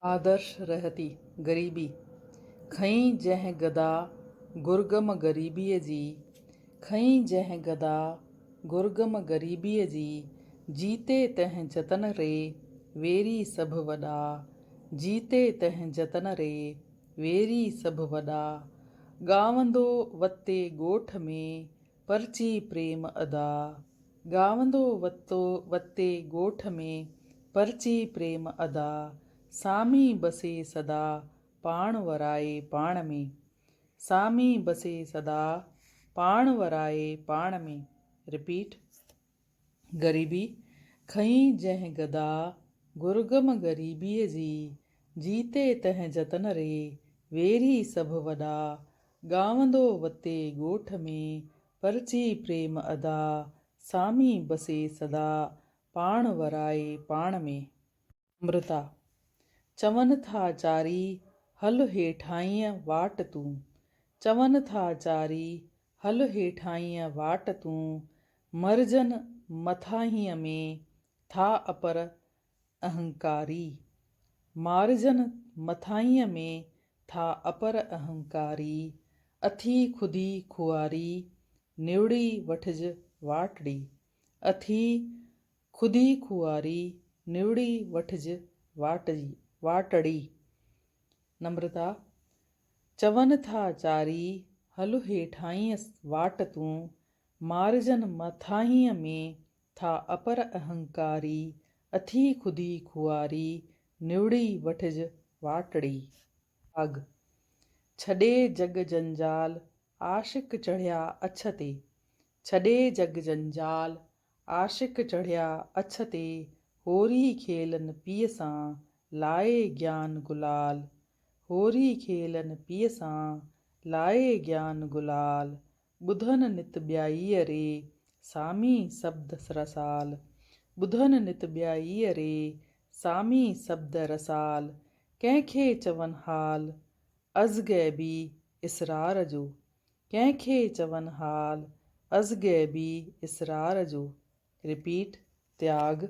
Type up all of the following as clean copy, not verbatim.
आदर्श रहती ग़रीबी। खईं जंहिं गदा गुरगम ग़रीबीअ जी, खईं जंहिं गदा गुरगम ग़रीबीअ जी, जीते तंहिं जतन रे वेरी सभु वॾा, जीते तंहिं जतन रे वेरी सभु वॾा। गावंदो वते ॻोठ में परची प्रेम अदा, गावंदो वते ॻोठ में परची प्रेम अदा। सामी बसे सदा पाण वराए पाण में, सामी बसे सदा पाण वराए पाण में। रिपीट। ग़रीबी। खईं जंहिं गदा गुरगम ग़रीबीअ जी, जीते तंहिं जतन रे वेरी सभु वॾा। गावंदो वते ॻोठ में परची प्रेम अदा, सामी बसे सदा पाण वराए पाण में। अमृता। चवनि था चारी हल हेठाईं वाट तूं, चवनि था चारी हल हेठाईं वाट तूं, मरजन मथाहीअ में था अपर अहंकारी, मारजन मथाहीअ में था अपर अहंकारी। अथी खुदी खुआरी निवड़ी वठज वाटड़ी, अथी खुदी खुआरी निवड़ी वठज वाटड़ी। नम्रता। चवनि था चारी हल हेठाईं वाट तूं, मारजन मथाहीअ में था अपर अहंकारी। अथी खुदी खुआरी निवड़ी वठज वाटड़ी। अग। छॾे जग जंजाल आशिक चढ़िया अछ ते, छॾे जग जंजाल आशिक चढ़िया अछ ते, होरी खेलनि पीअ सां लाए ज्ञान गुलाल, होरी खेलनि पीअ सां लाए ज्ञान गुलाल। ॿुधनि नित ॿियाईअ रे सामी शब्द रसाल, ॿुधनि नित ॿियाईअ रे सामी शब्द रसाल। कंहिंखे चवनि हाल अज़गैबी इसरार जो, कंहिंखे चवनि हाल अज़गैबी इसरार जो। रिपीट। त्याग।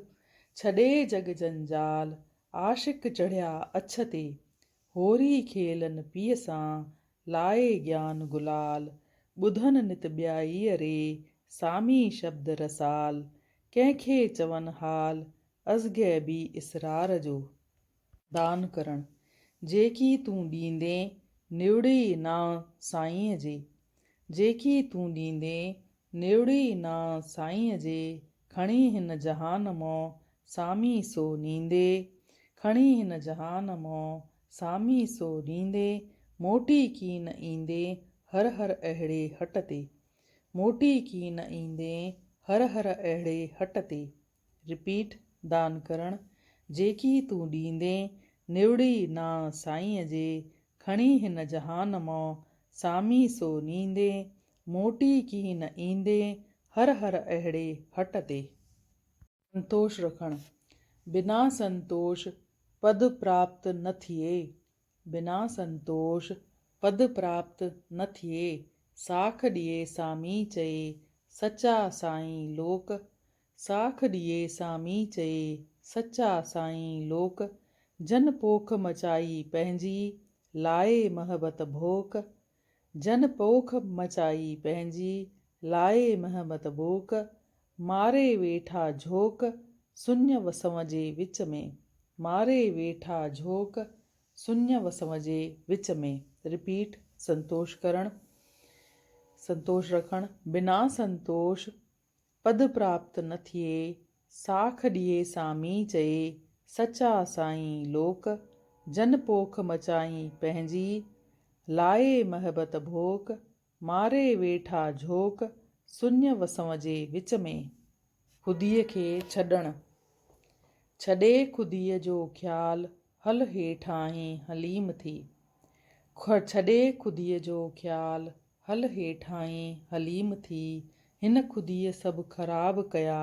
छॾे जग जंजाल आशिक चढ़िया अछ ते, होरी खेलनि पीअ सां लाए ज्ञान गुलाल। ॿुधनि नित ॿियाईअ रे सामी शब्द रसाल, कंहिंखे चवनि हाल अज़गैबी इसरार जो। दान करण। जेकी तूं ॾींदे निवड़ी ना साईंअ जे, जेकी तूं ॾींदे निवड़ी ना साईंअ जे, खणी हिन जहान मां सामी सो नींदे, खणी हिन जहान मां सामी सो नींदे। मोटी की न ईंदे हर हर अहिड़े हट ते, मोटी की न ईंदे हर हर अहिड़े हट ते। रिपीट। दान करण। जेकी तूं ॾींदे निवड़ी ना साईंअ जे, खणी हिन जहान मां सामी सो नींदे, मोटी की न ईंदे हर हर अहिड़े हट ते। संतोष रखण। बिना संतोष पद प्राप्त न थिए, बिना संतोष पद प्राप्त न थिए। साख ॾिए सामी चए सचा साईं लोक, साख ॾिए सामी चए सचा साईं लोक। जन पोख मचाई पंहिंजी लाए महबत भोक, जन पोख मचाई पंहिंजी लाए महबत भोक। मारे वेठा झोक शून्य वसव जे विच में, मारे वेठा झोक शून्य वसव जे विच में। रिपीट। संतोष करण। संतोष रखण। बिना संतोष पद प्राप्त न थिए, साख ॾिए सामी चए सचा साईं लोक। जन पोख मचाई पंहिंजी लाए महबत भोक, मारे वेठा झोक शून्य वसव जे विच में। ख़ुदीअ खे छॾण। छॾे ख़ुदीअ जो ख़्याल हल हेठाहीं हलीम थी, छॾे ख़ुदीअ जो ख़्याल हल हेठाहीं हलीम थी। हिन ख़ुदीअ सभु ख़राब कया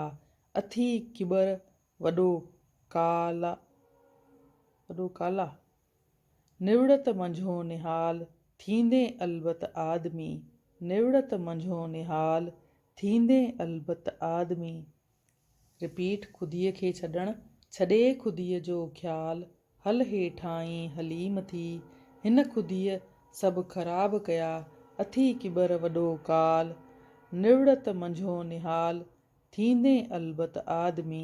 अथी किबर वॾो काला, निवड़त मंझो निहाल थींदे अलबत आदमी, निवड़त मंझो निहाल थींदे अलबत आदमी। रिपीट। ख़ुदीअ खे छॾण। छॾे ख़ुदीअ जो ख़्याल हल हेठाई हलीम थी, हिन खुदीअ सभु ख़राब कया, अथी किबर वॾो काल। निवड़त मंझो निहाल, थींदे अलबत आदमी।